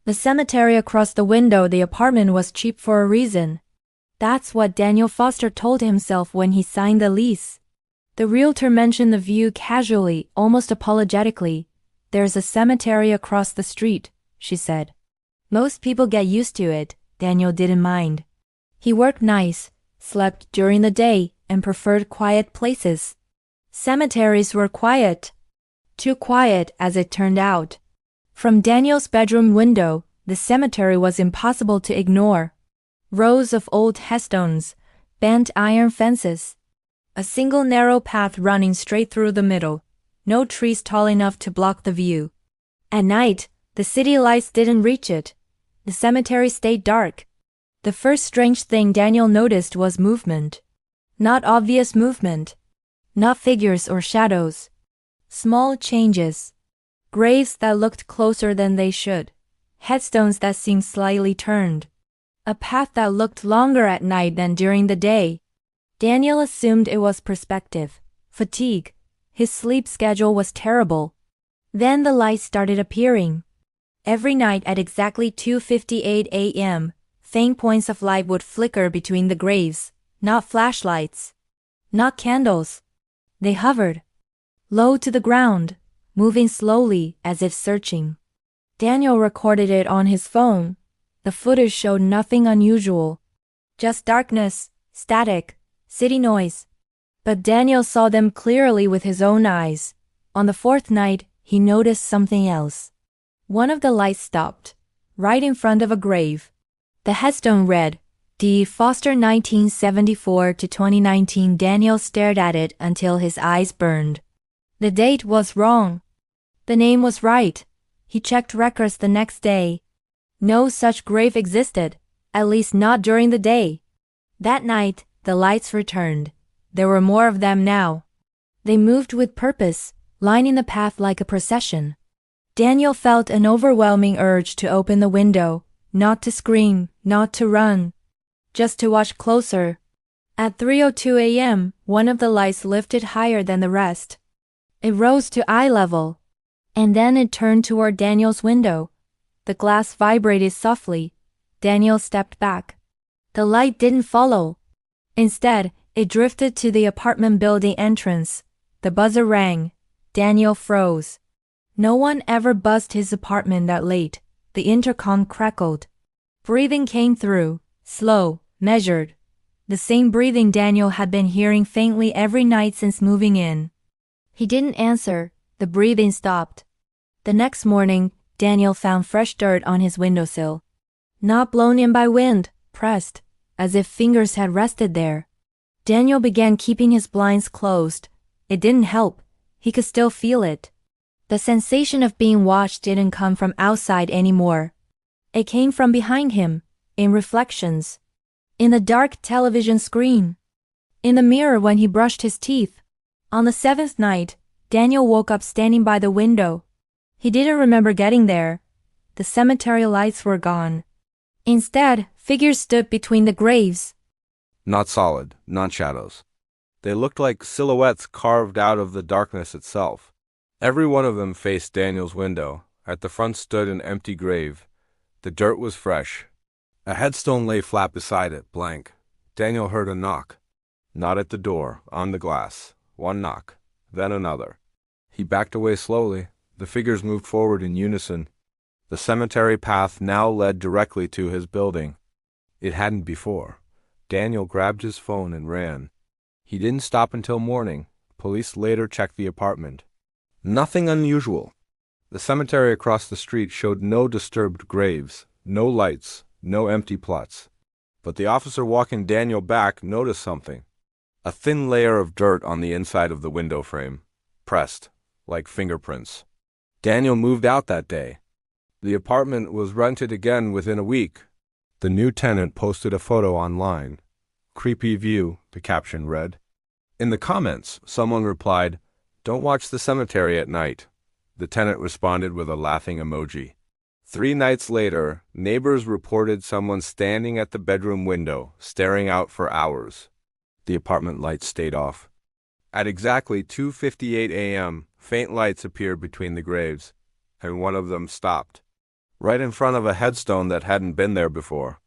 The cemetery across the window, the apartment was cheap for a reason. That's what Daniel Foster told himself when he signed the lease. The realtor mentioned the view casually, almost apologetically. There's a cemetery across the street, she said. Most people get used to it. Daniel didn't mind. He worked nights, slept during the day, and preferred quiet places. Cemeteries were quiet. Too quiet, as it turned out. From Daniel's bedroom window, the cemetery was impossible to ignore. Rows of old headstones, bent iron fences. A single narrow path running straight through the middle. No trees tall enough to block the view. At night, the city lights didn't reach it. The cemetery stayed dark. The first strange thing Daniel noticed was movement. Not obvious movement. Not figures or shadows. Small changes. Graves that looked closer than they should. Headstones that seemed slightly turned. A path that looked longer at night than during the day. Daniel assumed it was perspective. Fatigue. His sleep schedule was terrible. Then the lights started appearing. Every night at exactly 2:58 a.m., faint points of light would flicker between the graves. Not flashlights. Not candles. They hovered. Low to the ground, moving slowly as if searching. Daniel recorded it on his phone. The footage showed nothing unusual. Just darkness, static, city noise. But Daniel saw them clearly with his own eyes. On the fourth night, he noticed something else. One of the lights stopped, right in front of a grave. The headstone read, D. Foster 1974 to 2019. Daniel stared at it until his eyes burned. The date was wrong. The name was right. He checked records the next day. No such grave existed, at least not during the day. That night, the lights returned. There were more of them now. They moved with purpose, lining the path like a procession. Daniel felt an overwhelming urge to open the window, not to scream, not to run, just to watch closer. At 3:02 a.m., one of the lights lifted higher than the rest. It rose to eye level. And then it turned toward Daniel's window. The glass vibrated softly. Daniel stepped back. The light didn't follow. Instead, it drifted to the apartment building entrance. The buzzer rang. Daniel froze. No one ever buzzed his apartment that late. The intercom crackled. Breathing came through, slow, measured. The same breathing Daniel had been hearing faintly every night since moving in. He didn't answer. The breathing stopped. The next morning, Daniel found fresh dirt on his windowsill. Not blown in by wind, pressed, as if fingers had rested there. Daniel began keeping his blinds closed. It didn't help. He could still feel it. The sensation of being watched didn't come from outside anymore. It came from behind him, in reflections. In the dark television screen. In the mirror when he brushed his teeth. On the seventh night, Daniel woke up standing by the window. He didn't remember getting there. The cemetery lights were gone. Instead, figures stood between the graves. Not solid, not shadows. They looked like silhouettes carved out of the darkness itself. Every one of them faced Daniel's window. At the front stood an empty grave. The dirt was fresh. A headstone lay flat beside it, blank. Daniel heard a knock. Not at the door, on the glass. One knock, then another. He backed away slowly. The figures moved forward in unison. The cemetery path now led directly to his building. It hadn't before. Daniel grabbed his phone and ran. He didn't stop until morning. Police later checked the apartment. Nothing unusual. The cemetery across the street showed no disturbed graves, no lights, no empty plots. But the officer walking Daniel back noticed something. A thin layer of dirt on the inside of the window frame, pressed, like fingerprints. Daniel moved out that day. The apartment was rented again within a week. The new tenant posted a photo online. Creepy view, the caption read. In the comments, someone replied, "Don't watch the cemetery at night." The tenant responded with a laughing emoji. 3 nights later, neighbors reported someone standing at the bedroom window, staring out for hours. The apartment lights stayed off. At exactly 2:58 a.m., faint lights appeared between the graves, and one of them stopped. right in front of a headstone that hadn't been there before.